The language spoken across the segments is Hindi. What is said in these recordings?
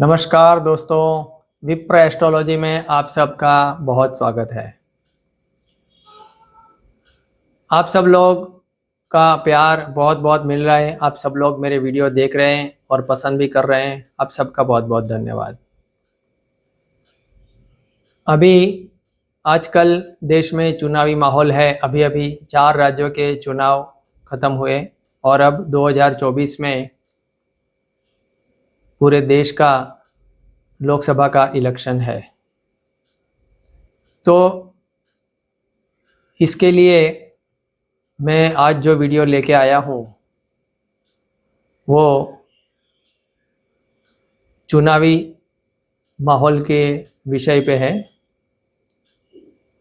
नमस्कार दोस्तों, विप्र एस्ट्रोलॉजी में आप सबका बहुत स्वागत है। आप सब लोग का प्यार बहुत बहुत मिल रहा है। आप सब लोग मेरे वीडियो देख रहे हैं और पसंद भी कर रहे हैं। आप सबका बहुत बहुत धन्यवाद। अभी आजकल देश में चुनावी माहौल है। अभी अभी 4 राज्यों के चुनाव खत्म हुए और अब 2024 में पूरे देश का लोकसभा का इलेक्शन है। तो इसके लिए मैं आज जो वीडियो लेके आया हूँ वो चुनावी माहौल के विषय पे है।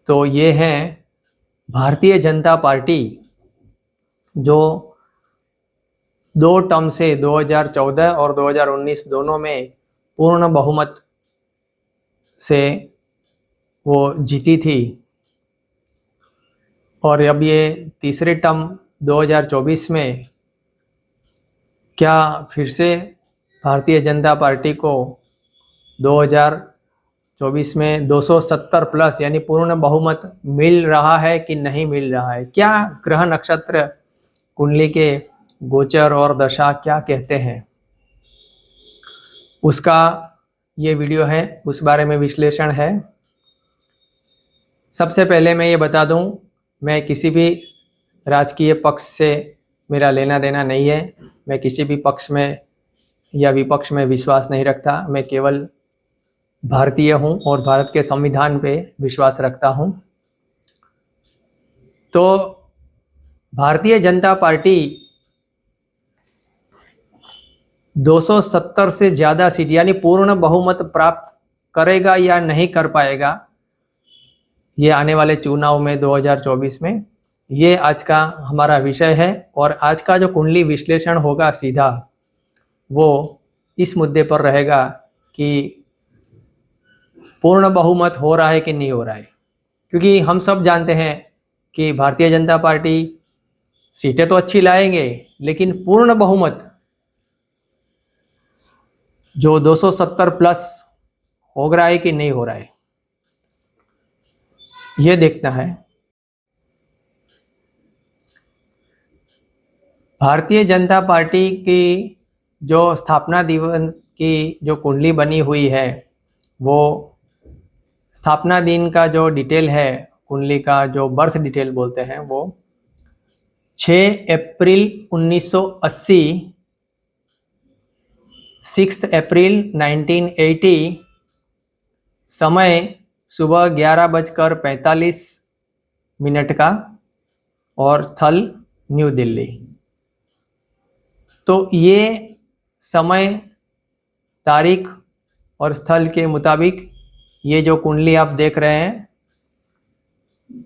तो ये है भारतीय जनता पार्टी जो 2 टर्म से 2014 और 2019 दोनों में पूर्ण बहुमत से वो जीती थी और अब ये तीसरे टर्म 2024 में क्या फिर से भारतीय जनता पार्टी को 2024 में 270 प्लस यानी पूर्ण बहुमत मिल रहा है कि नहीं मिल रहा है? क्या ग्रह नक्षत्र कुंडली के गोचर और दशा क्या कहते हैं, उसका ये वीडियो है, उस बारे में विश्लेषण है। सबसे पहले मैं ये बता दूं, मैं किसी भी राजकीय पक्ष से मेरा लेना देना नहीं है। मैं किसी भी पक्ष में या विपक्ष में विश्वास नहीं रखता। मैं केवल भारतीय हूं और भारत के संविधान पे विश्वास रखता हूं। तो भारतीय जनता पार्टी 270 से ज़्यादा सीट यानी पूर्ण बहुमत प्राप्त करेगा या नहीं कर पाएगा ये आने वाले चुनाव में 2024 में, ये आज का हमारा विषय है। और आज का जो कुंडली विश्लेषण होगा सीधा वो इस मुद्दे पर रहेगा कि पूर्ण बहुमत हो रहा है कि नहीं हो रहा है। क्योंकि हम सब जानते हैं कि भारतीय जनता पार्टी सीटें तो अच्छी लाएंगे, लेकिन पूर्ण बहुमत जो 270 प्लस हो रहा है कि नहीं हो रहा है, ये देखना है। भारतीय जनता पार्टी की जो स्थापना दिवस की जो कुंडली बनी हुई है, वो स्थापना दिन का जो डिटेल है कुंडली का, जो बर्थ डिटेल बोलते हैं, वो 6 अप्रैल 1980, 6 अप्रैल 1980, समय सुबह 11:45 का और स्थल न्यू दिल्ली। तो ये समय, तारीख और स्थल के मुताबिक ये जो कुंडली आप देख रहे हैं,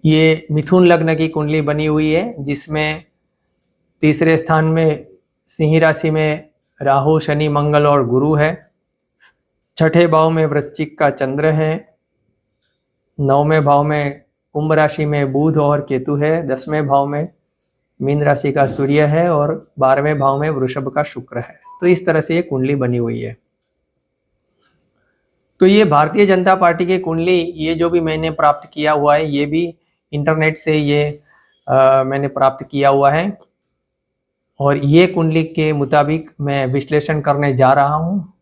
ये मिथुन लग्न की कुंडली बनी हुई है, जिसमें तीसरे स्थान में सिंह राशि में राहु, शनि, मंगल और गुरु है। छठे भाव में वृश्चिक का चंद्र है। 9वें भाव में कुंभ राशि में बुध और केतु है। 10वें भाव में मीन राशि का सूर्य है और 12वें भाव में वृषभ का शुक्र है। तो इस तरह से ये कुंडली बनी हुई है। तो ये भारतीय जनता पार्टी की कुंडली, ये जो भी मैंने प्राप्त किया हुआ है, ये भी इंटरनेट से ये मैंने प्राप्त किया हुआ है और ये कुंडली के मुताबिक मैं विश्लेषण करने जा रहा हूँ।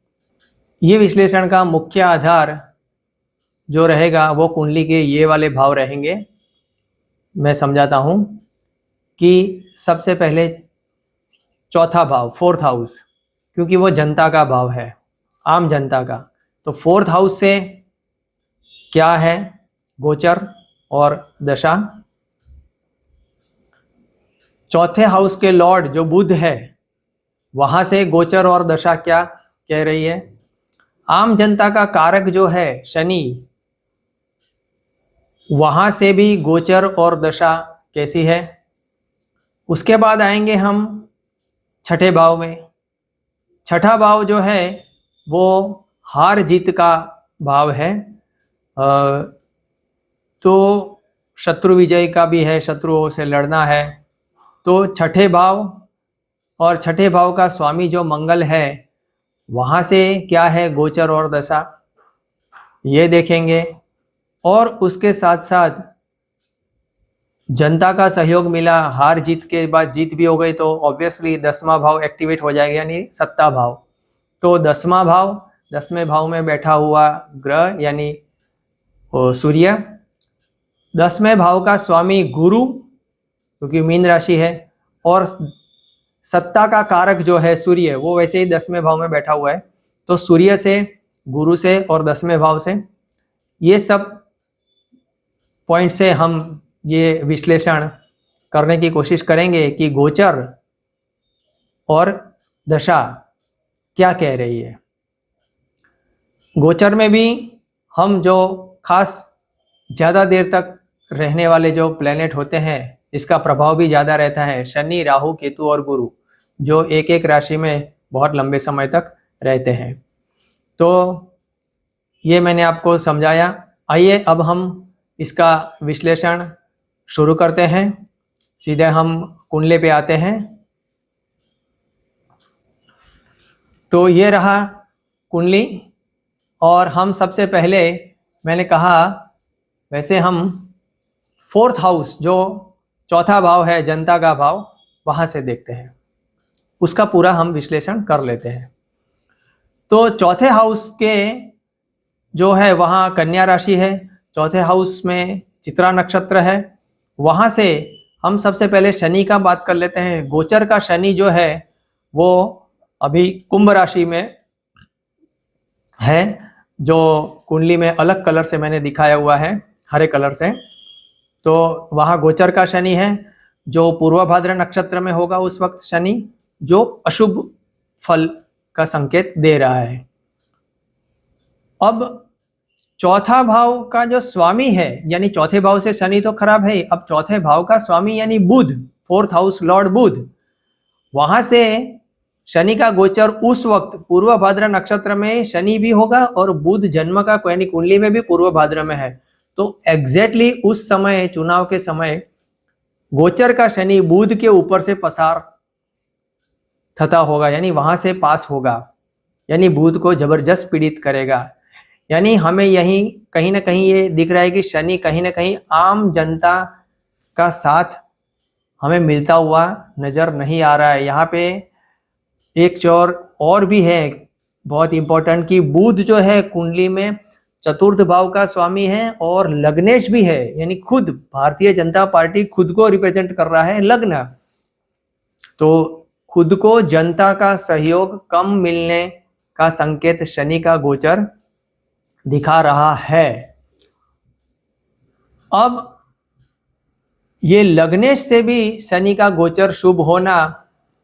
ये विश्लेषण का मुख्य आधार जो रहेगा वो कुंडली के ये वाले भाव रहेंगे। मैं समझाता हूँ कि सबसे पहले चौथा भाव, 4th हाउस, क्योंकि वो जनता का भाव है, आम जनता का। तो 4th हाउस से क्या है गोचर और दशा। चौथे हाउस के लॉर्ड जो बुध है, वहां से गोचर और दशा क्या कह रही है। आम जनता का कारक जो है शनि, वहां से भी गोचर और दशा कैसी है। उसके बाद आएंगे हम छठे भाव में। छठा भाव जो है वो हार जीत का भाव है। तो शत्रु विजय का भी है, शत्रुओं से लड़ना है। तो छठे भाव और छठे भाव का स्वामी जो मंगल है वहां से क्या है गोचर और दशा ये देखेंगे। और उसके साथ साथ जनता का सहयोग मिला, हार जीत के बाद जीत भी हो गई तो ऑब्वियसली 10वां भाव एक्टिवेट हो जाएगा, यानी सत्ता भाव। तो 10वां भाव, 10वें भाव में बैठा हुआ ग्रह यानी सूर्य, 10वें भाव का स्वामी गुरु क्योंकि मीन राशि है, और सत्ता का कारक जो है सूर्य वो वैसे ही 10वें भाव में बैठा हुआ है। तो सूर्य से, गुरु से और 10वें भाव से, ये सब पॉइंट से हम ये विश्लेषण करने की कोशिश करेंगे कि गोचर और दशा क्या कह रही है। गोचर में भी हम जो खास ज़्यादा देर तक रहने वाले जो प्लेनेट होते हैं इसका प्रभाव भी ज़्यादा रहता है। शनि, राहु, केतु और गुरु जो एक एक राशि में बहुत लंबे समय तक रहते हैं। तो ये मैंने आपको समझाया। आइए अब हम इसका विश्लेषण शुरू करते हैं। सीधे हम कुंडली पे आते हैं। तो ये रहा कुंडली, और हम सबसे पहले मैंने कहा वैसे हम 4th हाउस जो चौथा भाव है, जनता का भाव, वहां से देखते हैं, उसका पूरा हम विश्लेषण कर लेते हैं। तो चौथे हाउस के जो है वहाँ कन्या राशि है, चौथे हाउस में चित्रा नक्षत्र है। वहाँ से हम सबसे पहले शनि का बात कर लेते हैं। गोचर का शनि जो है वो अभी कुंभ राशि में है, जो कुंडली में अलग कलर से मैंने दिखाया हुआ है, हरे कलर से। तो वहाँ गोचर का शनि है जो पूर्व भाद्र नक्षत्र में होगा उस वक्त शनि, जो अशुभ फल का संकेत दे रहा है। अब चौथा भाव का जो स्वामी है, यानी चौथे भाव से शनि तो खराब है, अब चौथे भाव का स्वामी यानी बुध, 4th हाउस लॉर्ड बुध, वहां से शनि का गोचर उस वक्त पूर्व भाद्र नक्षत्र में शनि भी होगा और बुध जन्म का यानी कुंडली में भी पूर्व भाद्र में है। तो एग्जैक्टली उस समय, चुनाव के समय, गोचर का शनि बुध के ऊपर से पसार थता होगा, यानी वहां से पास होगा, यानी बुध को जबरदस्त पीड़ित करेगा। यानी हमें यही कहीं ना कहीं ये दिख रहा है कि शनि कहीं ना कहीं आम जनता का साथ हमें मिलता हुआ नजर नहीं आ रहा है। यहाँ पे एक चोर और भी है बहुत इंपॉर्टेंट, कि बुध जो है कुंडली में चतुर्थ भाव का स्वामी है और लग्नेश भी है, यानी खुद भारतीय जनता पार्टी खुद को रिप्रेजेंट कर रहा है लग्न। तो खुद को जनता का सहयोग कम मिलने का संकेत शनि का गोचर दिखा रहा है। अब ये लग्नेश से भी शनि का गोचर शुभ होना,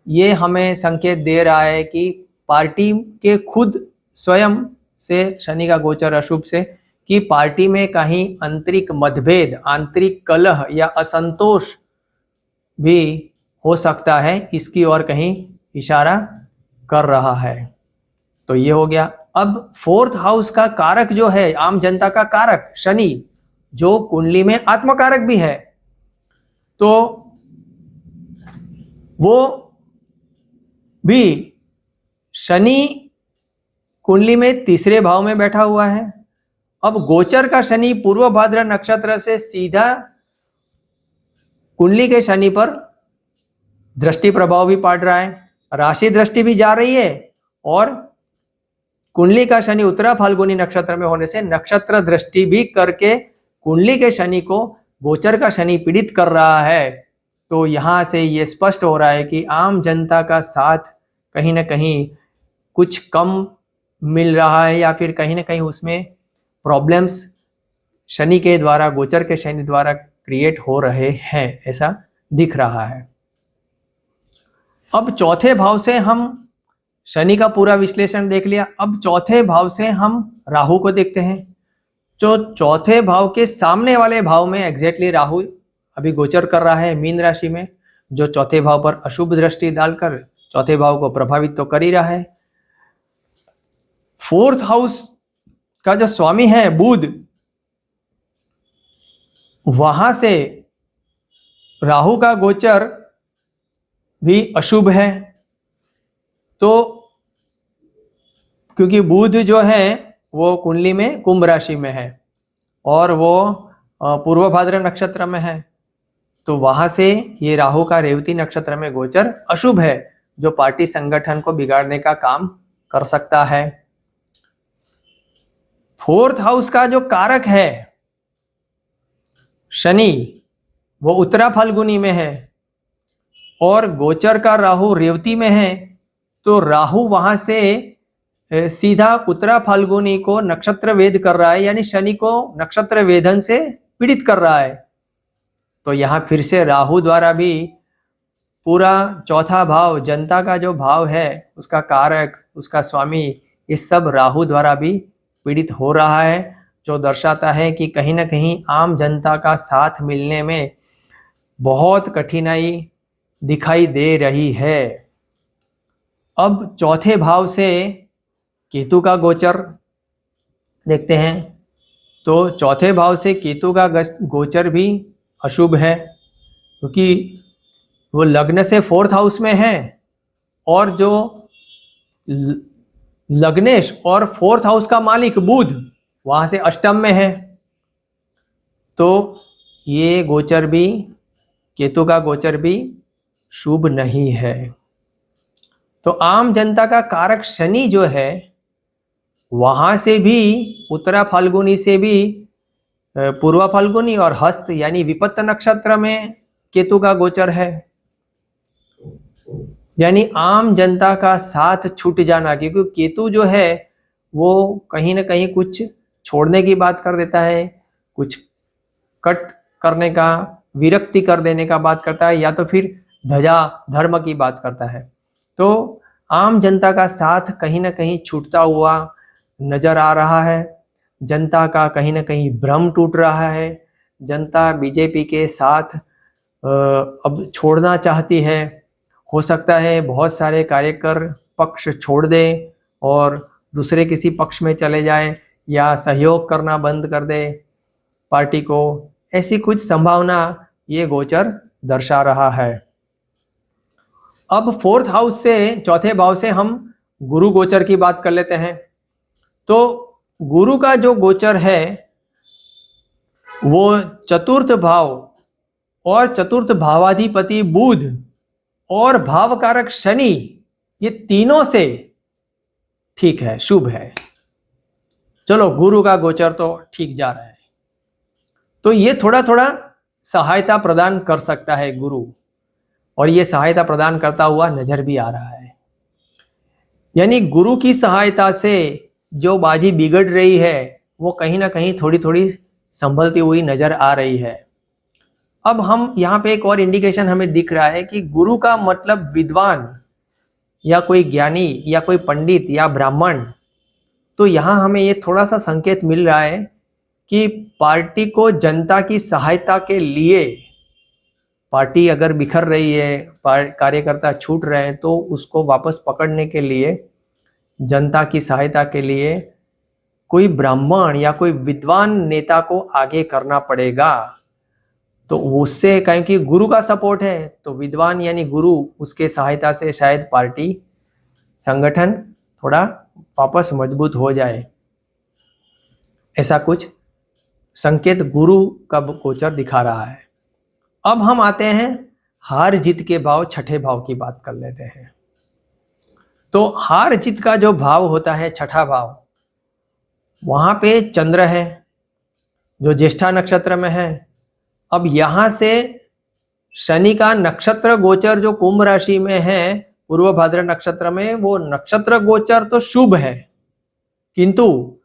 ये हमें संकेत दे रहा है कि पार्टी के खुद स्वयं से शनि का गोचर अशुभ से, कि पार्टी में कहीं आंतरिक मतभेद, आंतरिक कलह या असंतोष भी हो सकता है, इसकी ओर कहीं इशारा कर रहा है। तो ये हो गया। अब 4th हाउस का कारक जो है, आम जनता का कारक शनि, जो कुंडली में आत्मकारक भी है, तो वो भी शनि कुंडली में तीसरे भाव में बैठा हुआ है। अब गोचर का शनि पूर्व भाद्र नक्षत्र से सीधा कुंडली के शनि पर दृष्टि प्रभाव भी पड़ रहा है, राशि दृष्टि भी जा रही है, और कुंडली का शनि उत्तरा फाल्गुनी नक्षत्र में होने से नक्षत्र दृष्टि भी करके कुंडली के शनि को गोचर का शनि पीड़ित कर रहा है। तो यहां से ये स्पष्ट हो रहा है कि आम जनता का साथ कहीं ना कहीं कुछ कम मिल रहा है, या फिर कहीं ना कहीं उसमें प्रॉब्लम्स शनि के द्वारा, गोचर के शनि द्वारा क्रिएट हो रहे हैं, ऐसा दिख रहा है। अब चौथे भाव से हम शनि का पूरा विश्लेषण देख लिया। अब चौथे भाव से हम राहु को देखते हैं। जो चौथे भाव के सामने वाले भाव में एग्जैक्टली राहु अभी गोचर कर रहा है मीन राशि में, जो चौथे भाव पर अशुभ दृष्टि डालकर चौथे भाव को प्रभावित तो कर ही रहा है। 4th हाउस का जो स्वामी है बुध, वहां से राहु का गोचर भी अशुभ है। तो क्योंकि बुध जो है वो कुंडली में कुंभ राशि में है और वो पूर्व भाद्र नक्षत्र में है, तो वहां से ये राहु का रेवती नक्षत्र में गोचर अशुभ है, जो पार्टी संगठन को बिगाड़ने का काम कर सकता है। फोर्थ हाउस का जो कारक है शनि, वो उत्तरा फाल्गुनी में है और गोचर का राहु रेवती में है, तो राहु वहां से सीधा उत्तरा फाल्गुनी को नक्षत्र वेद कर रहा है, यानी शनि को नक्षत्र वेदन से पीड़ित कर रहा है। तो यहां फिर से राहु द्वारा भी पूरा चौथा भाव, जनता का जो भाव है, उसका कारक, उसका स्वामी, इस सब राहु द्वारा भी पीड़ित हो रहा है, जो दर्शाता है कि कहीं ना कहीं आम जनता का साथ मिलने में बहुत कठिनाई दिखाई दे रही है। अब चौथे भाव से केतु का गोचर देखते हैं, तो चौथे भाव से केतु का गोचर भी अशुभ है, क्योंकि वो लग्न से फोर्थ हाउस में है और जो लग्नेश और फोर्थ हाउस का मालिक बुध वहां से अष्टम में है, तो ये गोचर भी, केतु का गोचर भी शुभ नहीं है। तो आम जनता का कारक शनि जो है वहां से भी, उत्तरा फाल्गुनी से भी पूर्वा फाल्गुनी और हस्त यानी विपत्त नक्षत्र में केतु का गोचर है, यानी आम जनता का साथ छूट जाना, क्योंकि केतु जो है वो कहीं ना कहीं कुछ छोड़ने की बात कर देता है, कुछ कट करने का, विरक्ति कर देने का बात करता है, या तो फिर ध्वजा धर्म की बात करता है। तो आम जनता का साथ कहीं ना कहीं छूटता हुआ नजर आ रहा है, जनता का कहीं ना कहीं भ्रम टूट रहा है, जनता बीजेपी के साथ अब छोड़ना चाहती है। हो सकता है बहुत सारे कार्यकर पक्ष छोड़ दे और दूसरे किसी पक्ष में चले जाए या सहयोग करना बंद कर दे पार्टी को, ऐसी कुछ संभावना ये गोचर दर्शा रहा है। अब फोर्थ हाउस से, चौथे भाव से हम गुरु गोचर की बात कर लेते हैं। तो गुरु का जो गोचर है वो चतुर्थ भाव और चतुर्थ भावाधिपति बुध और भावकारक शनि, ये तीनों से ठीक है, शुभ है। चलो, गुरु का गोचर तो ठीक जा रहा है, तो ये थोड़ा थोड़ा सहायता प्रदान कर सकता है गुरु, और ये सहायता प्रदान करता हुआ नजर भी आ रहा है। यानी गुरु की सहायता से जो बाजी बिगड़ रही है वो कहीं ना कहीं थोड़ी थोड़ी संभलती हुई नजर आ रही है। अब हम यहाँ पे एक और इंडिकेशन हमें दिख रहा है कि गुरु का मतलब विद्वान या कोई ज्ञानी या कोई पंडित या ब्राह्मण, तो यहाँ हमें ये थोड़ा सा संकेत मिल रहा है कि पार्टी को जनता की सहायता के लिए, पार्टी अगर बिखर रही है, कार्यकर्ता छूट रहे हैं, तो उसको वापस पकड़ने के लिए, जनता की सहायता के लिए कोई ब्राह्मण या कोई विद्वान नेता को आगे करना पड़ेगा। तो उससे, क्योंकि गुरु का सपोर्ट है, तो विद्वान यानी गुरु, उसके सहायता से शायद पार्टी संगठन थोड़ा वापस मजबूत हो जाए, ऐसा कुछ संकेत गुरु का गोचर दिखा रहा है। अब हम आते हैं हार जीत के भाव, छठे भाव की बात कर लेते हैं। तो हार जीत का जो भाव होता है, छठा भाव, वहां पे चंद्र है जो ज्येष्ठा नक्षत्र में है। अब यहां से शनि का नक्षत्र गोचर जो कुंभ राशि में है, पूर्व भाद्र नक्षत्र में, वो नक्षत्र गोचर तो शुभ है, किंतु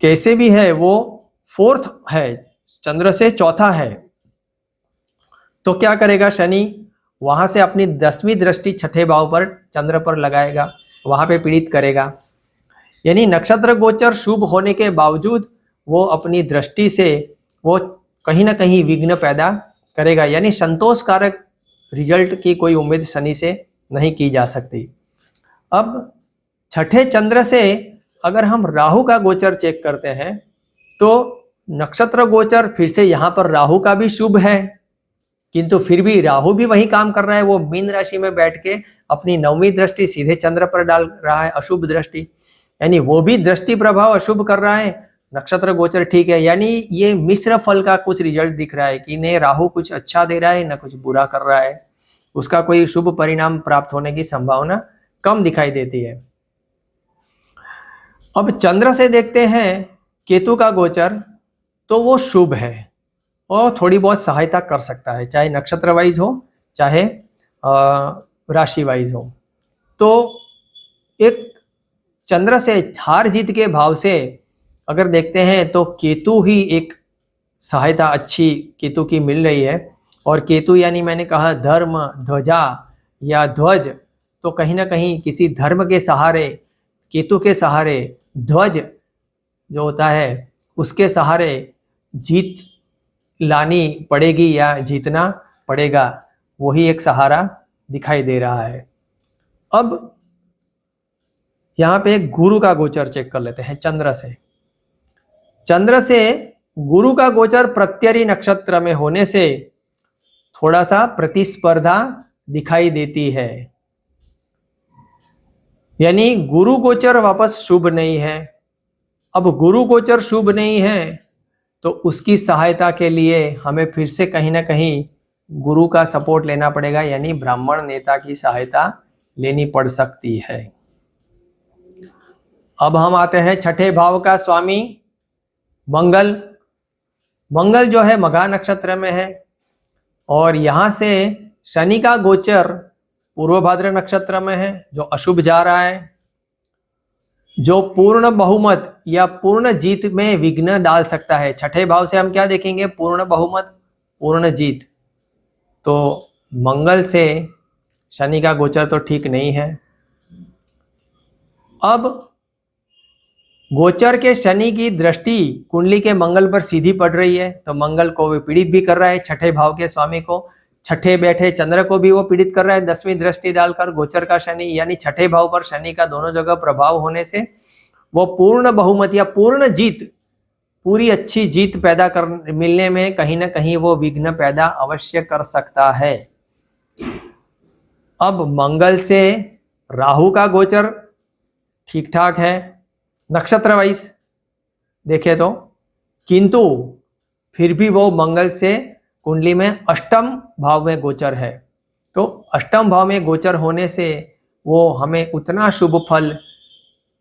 कैसे भी है वो फोर्थ है, चंद्र से चौथा है। तो क्या करेगा शनि, वहां से अपनी 10वीं दृष्टि छठे भाव पर, चंद्र पर लगाएगा, वहां पे पीड़ित करेगा। यानी नक्षत्र गोचर शुभ होने के बावजूद वो अपनी दृष्टि से वो कहीं ना कहीं विघ्न पैदा करेगा, यानी संतोषकारक रिजल्ट की कोई उम्मीद शनि से नहीं की जा सकती। अब छठे चंद्र से अगर हम राहु का गोचर चेक करते हैं, तो नक्षत्र गोचर फिर से यहाँ पर राहु का भी शुभ है, किंतु फिर भी राहु भी वही काम कर रहा है, वो मीन राशि में बैठ के अपनी 9वीं दृष्टि सीधे चंद्र पर डाल रहा है, अशुभ दृष्टि, यानी वो भी दृष्टि प्रभाव अशुभ कर रहा है, नक्षत्र गोचर ठीक है, यानी ये मिश्र फल का कुछ रिजल्ट दिख रहा है कि नहीं राहु कुछ अच्छा दे रहा है न कुछ बुरा कर रहा है, उसका कोई शुभ परिणाम प्राप्त होने की संभावना कम दिखाई देती है। अब चंद्र से देखते हैं केतु का गोचर, तो वो शुभ है और थोड़ी बहुत सहायता कर सकता है, चाहे नक्षत्र वाइज हो चाहे राशि वाइज हो। तो एक चंद्र से हार जीत के भाव से अगर देखते हैं तो केतु ही एक सहायता अच्छी केतु की मिल रही है। और केतु यानी मैंने कहा धर्म, ध्वजा या ध्वज, तो कहीं ना कहीं किसी धर्म के सहारे, केतु के सहारे, ध्वज जो होता है उसके सहारे जीत लानी पड़ेगी या जीतना पड़ेगा, वही एक सहारा दिखाई दे रहा है। अब यहाँ पे गुरु का गोचर चेक कर लेते हैं चंद्र से। चंद्र से गुरु का गोचर प्रत्यरी नक्षत्र में होने से थोड़ा सा प्रतिस्पर्धा दिखाई देती है, यानी गुरु गोचर वापस शुभ नहीं है। अब गुरु गोचर शुभ नहीं है तो उसकी सहायता के लिए हमें फिर से कहीं ना कहीं गुरु का सपोर्ट लेना पड़ेगा, यानी ब्राह्मण नेता की सहायता लेनी पड़ सकती है। अब हम आते हैं छठे भाव का स्वामी मंगल। मंगल जो है मघा नक्षत्र में है और यहां से शनि का गोचर पूर्व भाद्र नक्षत्र में है जो अशुभ जा रहा है, जो पूर्ण बहुमत या पूर्ण जीत में विघ्न डाल सकता है। छठे भाव से हम क्या देखेंगे? पूर्ण बहुमत, पूर्ण जीत। तो मंगल से शनि का गोचर तो ठीक नहीं है। अब गोचर के शनि की दृष्टि कुंडली के मंगल पर सीधी पड़ रही है, तो मंगल को भी पीड़ित भी कर रहा है, छठे भाव के स्वामी को। छठे बैठे चंद्र को भी वो पीड़ित कर रहा है 10वीं दृष्टि डालकर गोचर का शनि, यानी छठे भाव पर शनि का दोनों जगह प्रभाव होने से वो पूर्ण बहुमत या पूर्ण जीत, पूरी अच्छी जीत पैदा कर मिलने में कहीं ना कहीं वो विघ्न पैदा अवश्य कर सकता है। अब मंगल से राहु का गोचर ठीक ठाक है नक्षत्र वाइज देखे तो, किंतु फिर भी वो मंगल से कुंडली में अष्टम भाव में गोचर है। तो अष्टम भाव में गोचर होने से वो हमें उतना शुभ फल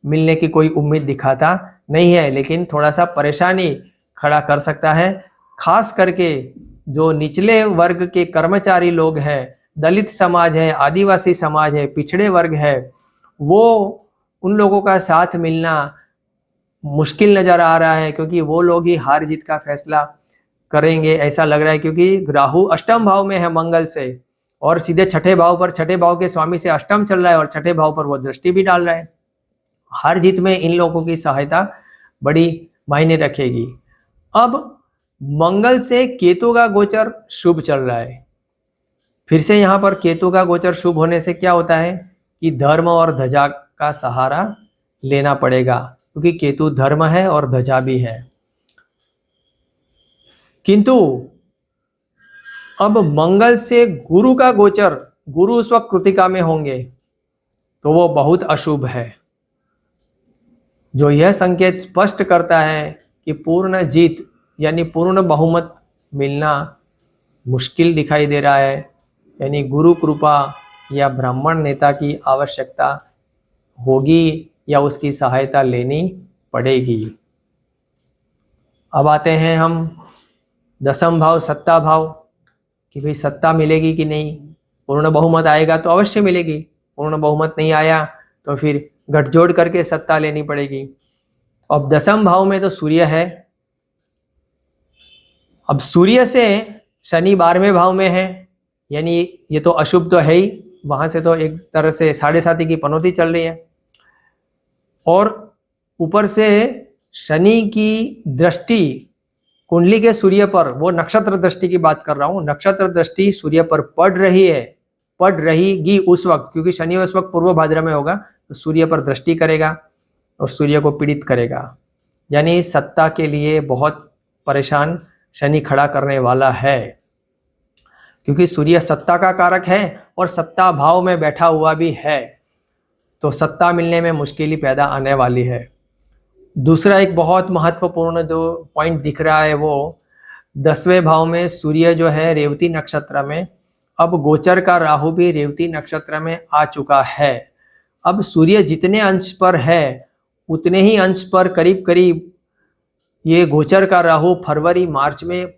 मिलने की कोई उम्मीद दिखाता नहीं है, लेकिन थोड़ा सा परेशानी खड़ा कर सकता है। खास करके जो निचले वर्ग के कर्मचारी लोग हैं, दलित समाज है, आदिवासी समाज है, पिछड़े वर्ग है, वो उन लोगों का साथ मिलना मुश्किल नजर आ रहा है, क्योंकि वो लोग ही हार जीत का फैसला करेंगे ऐसा लग रहा है। क्योंकि राहु अष्टम भाव में है मंगल से और सीधे छठे भाव पर, छठे भाव के स्वामी से अष्टम चल रहा है और छठे भाव पर वो दृष्टि भी डाल रहा है। हार जीत में इन लोगों की सहायता बड़ी मायने रखेगी। अब मंगल से केतु का गोचर शुभ चल रहा है। फिर से यहाँ पर केतु का गोचर शुभ होने से क्या होता है कि धर्म और ध्वजा का सहारा लेना पड़ेगा, क्योंकि केतु धर्म है और ध्वजा भी है। किंतु अब मंगल से गुरु का गोचर, गुरु उस वक्त कृतिका में होंगे तो वो बहुत अशुभ है, जो यह संकेत स्पष्ट करता है कि पूर्ण जीत यानी पूर्ण बहुमत मिलना मुश्किल दिखाई दे रहा है, यानी गुरु कृपा या ब्राह्मण नेता की आवश्यकता होगी या उसकी सहायता लेनी पड़ेगी। अब आते हैं हम दसम भाव, सत्ता भाव, कि भाई सत्ता मिलेगी कि नहीं। पूर्ण बहुमत आएगा तो अवश्य मिलेगी, पूर्ण बहुमत नहीं आया तो फिर गठजोड़ करके सत्ता लेनी पड़ेगी। अब दसम भाव में तो सूर्य है। अब सूर्य से शनि 12वें भाव में है, यानी ये तो अशुभ तो है ही, वहां से तो एक तरह से 7.5 की पनौती चल रही है। और ऊपर से शनि की दृष्टि कुंडली के सूर्य पर, वो नक्षत्र दृष्टि की बात कर रहा हूं, नक्षत्र दृष्टि सूर्य पर पड़ रही है, पड़ रहेगी उस वक्त, क्योंकि शनि उस वक्त पूर्व भाद्र में होगा, तो सूर्य पर दृष्टि करेगा और सूर्य को पीड़ित करेगा, यानी सत्ता के लिए बहुत परेशान शनि खड़ा करने वाला है। क्योंकि सूर्य सत्ता का कारक है और सत्ता भाव में बैठा हुआ भी है, तो सत्ता मिलने में मुश्किल पैदा आने वाली है। दूसरा एक बहुत महत्वपूर्ण जो पॉइंट दिख रहा है वो 10वें भाव में सूर्य जो है रेवती नक्षत्र में, अब गोचर का राहु भी रेवती नक्षत्र में आ चुका है। अब सूर्य जितने अंश पर है उतने ही अंश पर करीब करीब ये गोचर का राहु फरवरी मार्च में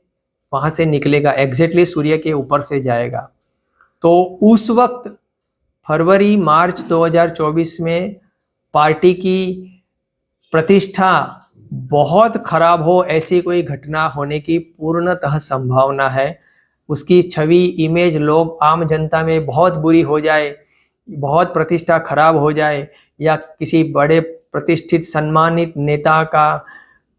वहां से निकलेगा, एग्जैक्टली सूर्य के ऊपर से जाएगा। तो उस वक्त फरवरी मार्च 2024 में पार्टी की प्रतिष्ठा बहुत खराब हो, ऐसी कोई घटना होने की पूर्णतः संभावना है। उसकी छवि, इमेज लोग आम जनता में बहुत बुरी हो जाए, बहुत प्रतिष्ठा खराब हो जाए, या किसी बड़े प्रतिष्ठित सम्मानित नेता का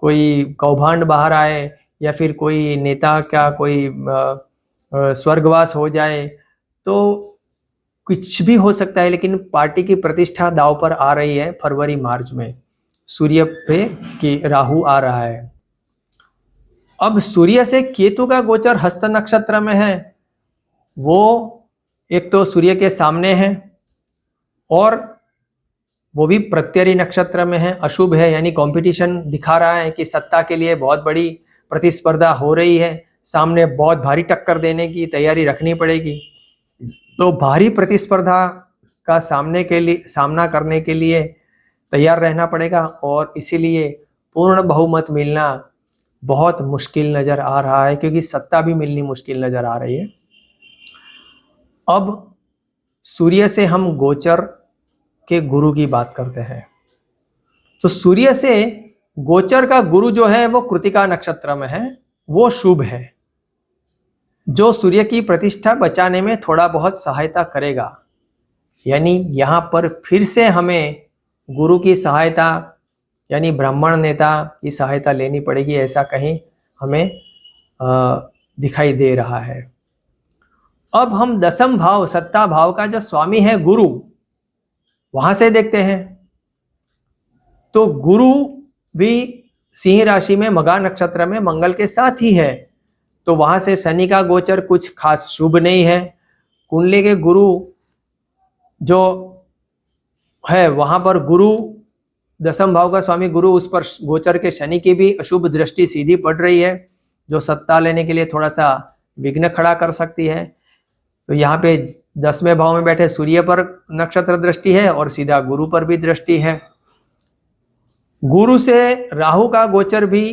कोई कौभांड बाहर आए, या फिर कोई नेता का कोई स्वर्गवास हो जाए, तो कुछ भी हो सकता है। लेकिन पार्टी की प्रतिष्ठा दांव पर आ रही है फरवरी मार्च में, सूर्य पे कि राहु आ रहा है। अब सूर्य से केतु का गोचर हस्त नक्षत्र में है, वो एक तो सूर्य के सामने है और वो भी प्रत्यरी नक्षत्र में है, अशुभ है, यानी कंपटीशन दिखा रहा है कि सत्ता के लिए बहुत बड़ी प्रतिस्पर्धा हो रही है, सामने बहुत भारी टक्कर देने की तैयारी रखनी पड़ेगी। तो भारी प्रतिस्पर्धा का सामना करने के लिए तैयार रहना पड़ेगा, और इसीलिए पूर्ण बहुमत मिलना बहुत मुश्किल नजर आ रहा है, क्योंकि सत्ता भी मिलनी मुश्किल नजर आ रही है। अब सूर्य से हम गोचर के गुरु की बात करते हैं। तो सूर्य से गोचर का गुरु जो है वो कृतिका नक्षत्र में है, वो शुभ है, जो सूर्य की प्रतिष्ठा बचाने में थोड़ा बहुत सहायता करेगा। यानी यहाँ पर फिर से हमें गुरु की सहायता, यानी ब्राह्मण नेता की सहायता लेनी पड़ेगी, ऐसा कहीं हमें दिखाई दे रहा है। अब हम 10वें भाव, सत्ता भाव का जो स्वामी है गुरु, वहां से देखते हैं। तो गुरु भी सिंह राशि में मघा नक्षत्र में मंगल के साथ ही है, तो वहां से शनि का गोचर कुछ खास शुभ नहीं है। कुंडली के गुरु जो है वहां पर गुरु 10वें भाव का स्वामी गुरु, उस पर गोचर के शनि की भी अशुभ दृष्टि सीधी पड़ रही है, जो सत्ता लेने के लिए थोड़ा सा विघ्न खड़ा कर सकती है। तो यहाँ पे 10वें भाव में बैठे सूर्य पर नक्षत्र दृष्टि है और सीधा गुरु पर भी दृष्टि है। गुरु से राहु का गोचर भी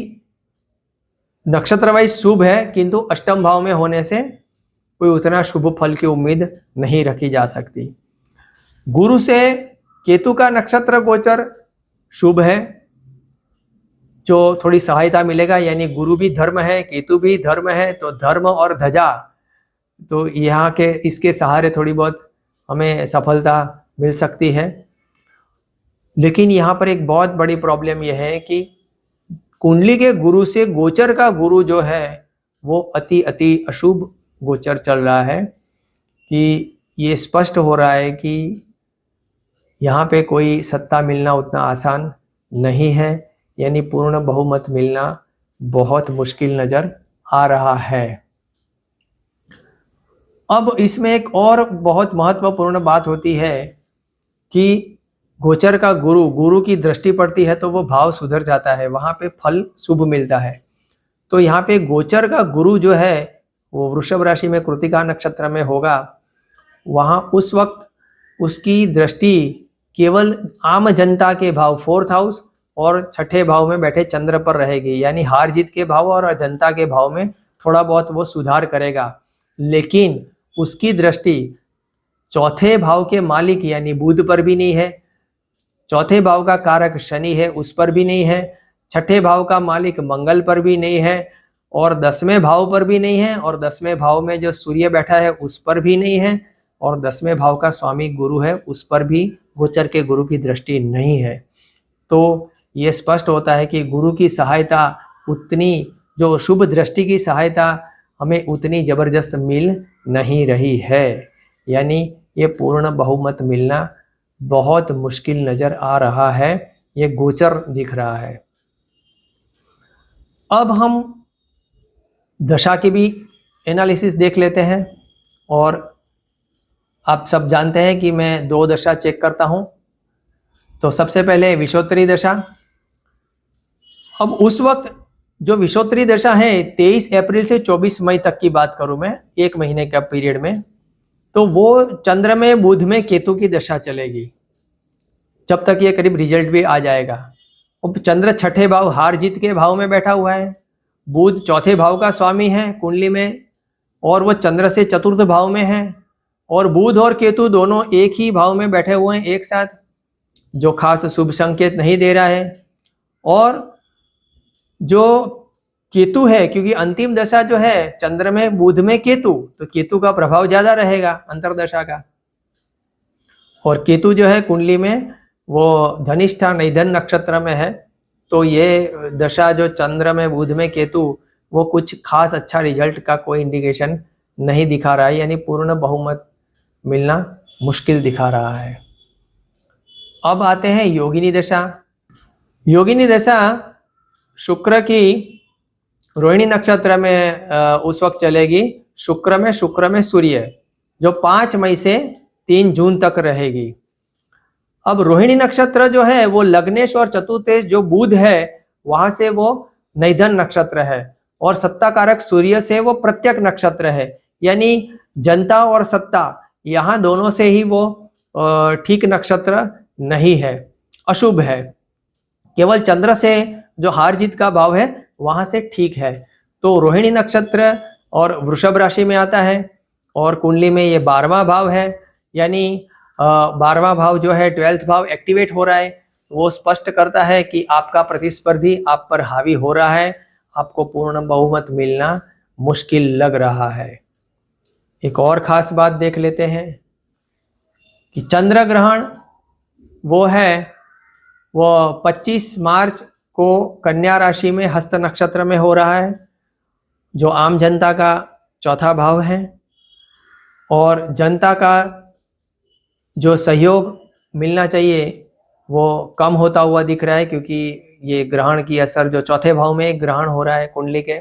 नक्षत्र वाइज शुभ है, किंतु अष्टम भाव में होने से कोई उतना शुभ फल की उम्मीद नहीं रखी जा सकती। गुरु से केतु का नक्षत्र गोचर शुभ है, जो थोड़ी सहायता मिलेगा, यानी गुरु भी धर्म है, केतु भी धर्म है, तो धर्म और ध्वजा, तो यहाँ के इसके सहारे थोड़ी बहुत हमें सफलता मिल सकती है। लेकिन यहाँ पर एक बहुत बड़ी प्रॉब्लम यह है कि कुंडली के गुरु से गोचर का गुरु जो है वो अति अशुभ गोचर चल रहा है, कि ये स्पष्ट हो रहा है कि यहाँ पे कोई सत्ता मिलना उतना आसान नहीं है, यानी पूर्ण बहुमत मिलना बहुत मुश्किल नजर आ रहा है। अब इसमें एक और बहुत महत्वपूर्ण बात होती है कि गोचर का गुरु की दृष्टि पड़ती है तो वो भाव सुधर जाता है, वहां पे फल शुभ मिलता है। तो यहाँ पे गोचर का गुरु जो है वो वृषभ राशि में कृतिका नक्षत्र में होगा, वहां उस वक्त उसकी दृष्टि केवल आम जनता के भाव 4th हाउस और 6ठे भाव में बैठे चंद्र पर रहेगी, यानी हार जीत के भाव और जनता के भाव में थोड़ा बहुत वो सुधार करेगा। लेकिन उसकी दृष्टि 4थे भाव के मालिक यानी बुध पर भी नहीं है, 4थे भाव का कारक शनि है उस पर भी नहीं है, 6ठे भाव का मालिक मंगल पर भी नहीं है, और 10वें भाव पर भी नहीं है, और 10वें भाव में जो सूर्य बैठा है उस पर भी नहीं है, और 10वें भाव का स्वामी गुरु है उस पर भी गोचर के गुरु की दृष्टि नहीं है। तो ये स्पष्ट होता है कि गुरु की सहायता उतनी, जो शुभ दृष्टि की सहायता हमें उतनी जबरदस्त मिल नहीं रही है, यानी ये पूर्ण बहुमत मिलना बहुत मुश्किल नजर आ रहा है, ये गोचर दिख रहा है। अब हम दशा की भी एनालिसिस देख लेते हैं। और आप सब जानते हैं कि मैं 2 दशा चेक करता हूं। तो सबसे पहले विषोत्तरी दशा। अब उस वक्त जो विषोत्तरी दशा है 23 अप्रैल से 24 मई तक की बात करूं मैं, 1 महीने का पीरियड में, तो वो चंद्र में बुध में केतु की दशा चलेगी जब तक ये करीब रिजल्ट भी आ जाएगा। अब चंद्र छठे भाव हार जीत के भाव में बैठा हुआ है, बुध चौथे भाव का स्वामी है कुंडली में, और वो चंद्र से चतुर्थ भाव में है, और बुध और केतु दोनों एक ही भाव में बैठे हुए हैं एक साथ, जो खास शुभ संकेत नहीं दे रहा है। और जो केतु है, क्योंकि अंतिम दशा जो है चंद्र में बुध में केतु, तो केतु का प्रभाव ज्यादा रहेगा अंतर्दशा का। और केतु जो है कुंडली में वो धनिष्ठा निधन नक्षत्र में है, तो ये दशा जो चंद्र में बुध में केतु, वो कुछ खास अच्छा रिजल्ट का कोई इंडिकेशन नहीं दिखा रहा है, यानी पूर्ण बहुमत मिलना मुश्किल दिखा रहा है। अब आते हैं योगिनी दशा। योगिनी दशा शुक्र की रोहिणी नक्षत्र में उस वक्त चलेगी, शुक्र में सूर्य, जो 5 मई से 3 जून तक रहेगी। अब रोहिणी नक्षत्र जो है वो लग्नेश और चतुर्थेश जो बुध है वहां से वो निधन नक्षत्र है, और सत्ता कारक सूर्य से वो प्रत्यक नक्षत्र है, यानी जनता और सत्ता यहाँ दोनों से ही वो ठीक नक्षत्र नहीं है, अशुभ है। केवल चंद्र से जो हार जीत का भाव है वहां से ठीक है। तो रोहिणी नक्षत्र और वृषभ राशि में आता है, और कुंडली में ये 12वां भाव है, यानी 12वां भाव जो है 12th भाव एक्टिवेट हो रहा है। वो स्पष्ट करता है कि आपका प्रतिस्पर्धी आप पर हावी हो रहा है, आपको पूर्ण बहुमत मिलना मुश्किल लग रहा है। एक और खास बात देख लेते हैं कि चंद्र ग्रहण वो है वो 25 मार्च को कन्या राशि में हस्त नक्षत्र में हो रहा है, जो आम जनता का चौथा भाव है, और जनता का जो सहयोग मिलना चाहिए वो कम होता हुआ दिख रहा है, क्योंकि ये ग्रहण की असर जो चौथे भाव में एक ग्रहण हो रहा है कुंडली के।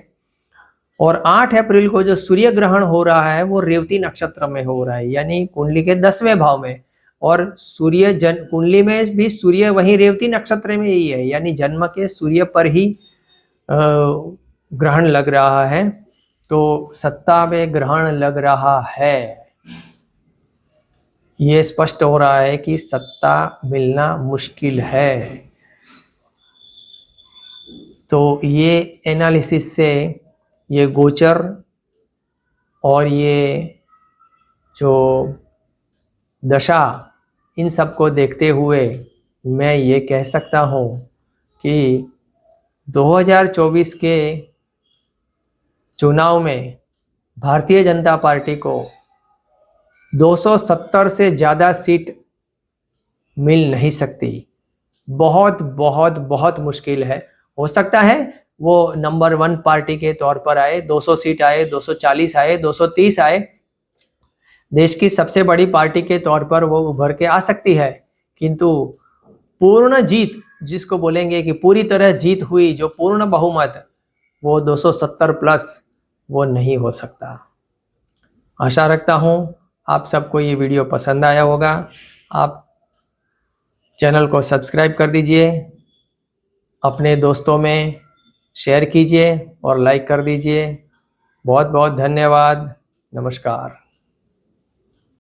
और 8 अप्रैल को जो सूर्य ग्रहण हो रहा है वो रेवती नक्षत्र में हो रहा है, यानी कुंडली के 10वें भाव में, और सूर्य कुंडली में भी सूर्य वही रेवती नक्षत्र में ही है, यानी जन्म के सूर्य पर ही ग्रहण लग रहा है। तो सत्ता में ग्रहण लग रहा है, ये स्पष्ट हो रहा है कि सत्ता मिलना मुश्किल है। तो ये एनालिसिस से ये गोचर और ये जो दशा, इन सब को देखते हुए मैं ये कह सकता हूँ कि 2024 के चुनाव में भारतीय जनता पार्टी को 270 से ज़्यादा सीट मिल नहीं सकती। बहुत बहुत बहुत मुश्किल है। हो सकता है वो नंबर 1 पार्टी के तौर पर आए, 200 सीट आए, 240 आए, 230 आए, देश की सबसे बड़ी पार्टी के तौर पर वो उभर के आ सकती है, किंतु पूर्ण जीत जिसको बोलेंगे कि पूरी तरह जीत हुई, जो पूर्ण बहुमत, वो 270 प्लस वो नहीं हो सकता। आशा रखता हूँ आप सबको ये वीडियो पसंद आया होगा। आप चैनल को सब्सक्राइब कर दीजिए, अपने दोस्तों में शेयर कीजिए और लाइक कर दीजिए। बहुत बहुत धन्यवाद। नमस्कार।